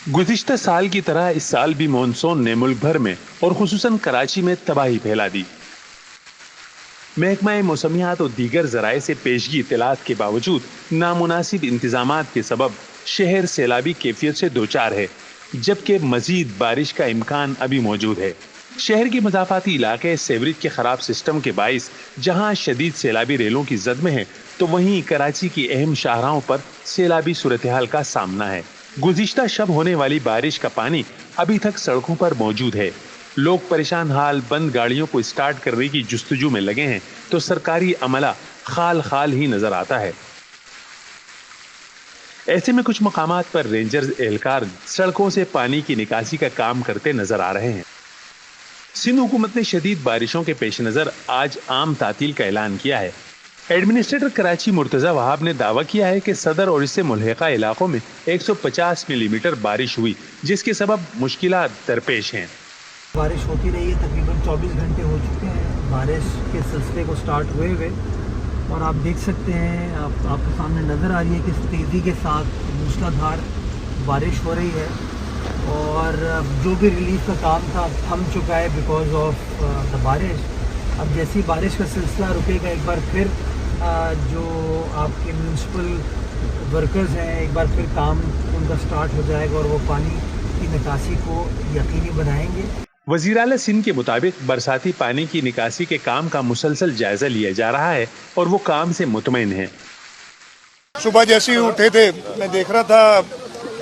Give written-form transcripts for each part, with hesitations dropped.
गुज़िश्ता साल की तरह इस साल भी मॉनसून ने मुल्क भर में और खुसूसन कराची में तबाही फैला दी। महकमा मौसमियात और दीगर जराए से पेशगी इत्तलात के बावजूद नामुनासिब इंतजामात के सबब शहर सैलाबी कैफियत से दो चार है, जबकि मजीद बारिश का इम्कान अभी मौजूद है। शहर के मज़ाफ़ाती इलाके सेवरेज के खराब सिस्टम के बाइस जहां शदीद सैलाबी रेलों की जद में है, तो वहीं कराची की अहम शाहराहों पर सैलाबी सूरत हाल का सामना है। गुज़िश्ता शब होने वाली बारिश का पानी अभी तक सड़कों पर मौजूद है। लोग परेशान हाल बंद गाड़ियों को स्टार्ट करने की जुस्तजू में लगे हैं, तो सरकारी अमला खाल खाल ही नजर आता है। ऐसे में कुछ मकामात पर रेंजर्स एहलकार सड़कों से पानी की निकासी का काम करते नजर आ रहे हैं। सिंध हुकूमत ने शदीद बारिशों के पेश नजर आज आम तातील का ऐलान किया है। एडमिनिस्ट्रेटर कराची मुर्तजा वहाब ने दावा किया है कि सदर और इससे मुल्हिका इलाकों में 150 मिलीमीटर बारिश हुई, जिसके सबब मुश्किलात दरपेश हैं। बारिश होती रही है, तकरीबन 24 घंटे हो चुके हैं बारिश के सिलसिले को स्टार्ट हुए हुए, और आप देख सकते हैं, आपके सामने नज़र आ रही है कि तेज़ी के साथ मूसलाधार बारिश हो रही है, और जो भी रिलीफ का काम था थम चुका है बिकॉज ऑफ द बारिश। अब जैसी बारिश का सिलसिला रुकेगा, एक बार फिर जो आपके म्यूनसिपल वर्कर्स हैं, एक बार फिर काम उनका स्टार्ट हो जाएगा और वो पानी की निकासी को यकीनी बनाएंगे। वज़ीर आला सिंध के मुताबिक बरसाती पानी की निकासी के काम का मुसलसल जायजा लिया जा रहा है और वो काम से मुतमईन है। सुबह जैसे ही उठे थे, मैं देख रहा था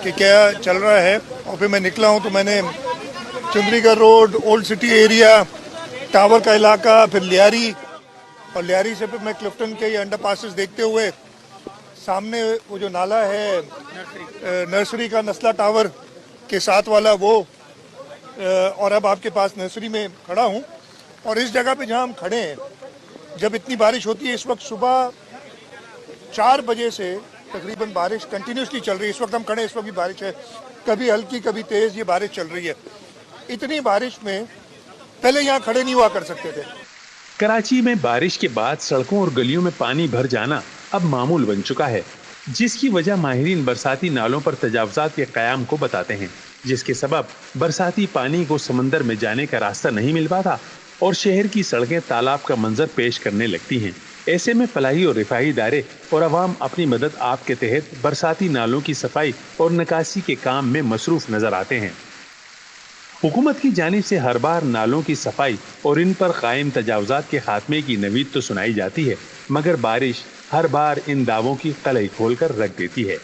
कि क्या चल रहा है, और फिर मैं निकला हूँ तो मैंने Chandigarh road, old city area, tower का इलाका, फिर लियारी, और लियारी से फिर मैं क्लिफ्टन के ये अंडर पासेस देखते हुए सामने वो जो नाला है नर्सरी का नस्ला टावर के साथ वाला वो, और अब आपके पास नर्सरी में खड़ा हूँ। और इस जगह पे जहाँ हम खड़े हैं, जब इतनी बारिश होती है, इस वक्त सुबह 4 बजे से तकरीबन बारिश कंटिन्यूसली चल रही है। इस वक्त हम खड़े हैं, इस वक्त भी बारिश है, कभी हल्की कभी तेज़, ये बारिश चल रही है। इतनी बारिश में पहले यहाँ खड़े नहीं हुआ कर सकते थे। कराची में बारिश के बाद सड़कों और गलियों में पानी भर जाना अब मामूल बन चुका है, जिसकी वजह माहिरीन बरसाती नालों पर तजावुज़ात के क़याम को बताते हैं, जिसके सबब बरसाती पानी को समंदर में जाने का रास्ता नहीं मिल पाता और शहर की सड़कें तालाब का मंजर पेश करने लगती हैं। ऐसे में फलाही और रिफाही इदारे और अवाम अपनी मदद आप के तहत बरसाती नालों की सफाई और निकासी के काम में मसरूफ नजर आते हैं। हुकूमत की जानिब से हर बार नालों की सफाई और इन पर कायम तजावुज़ात के खात्मे की नवीद तो सुनाई जाती है, मगर बारिश हर बार इन दावों की कलई खोल कर रख देती है।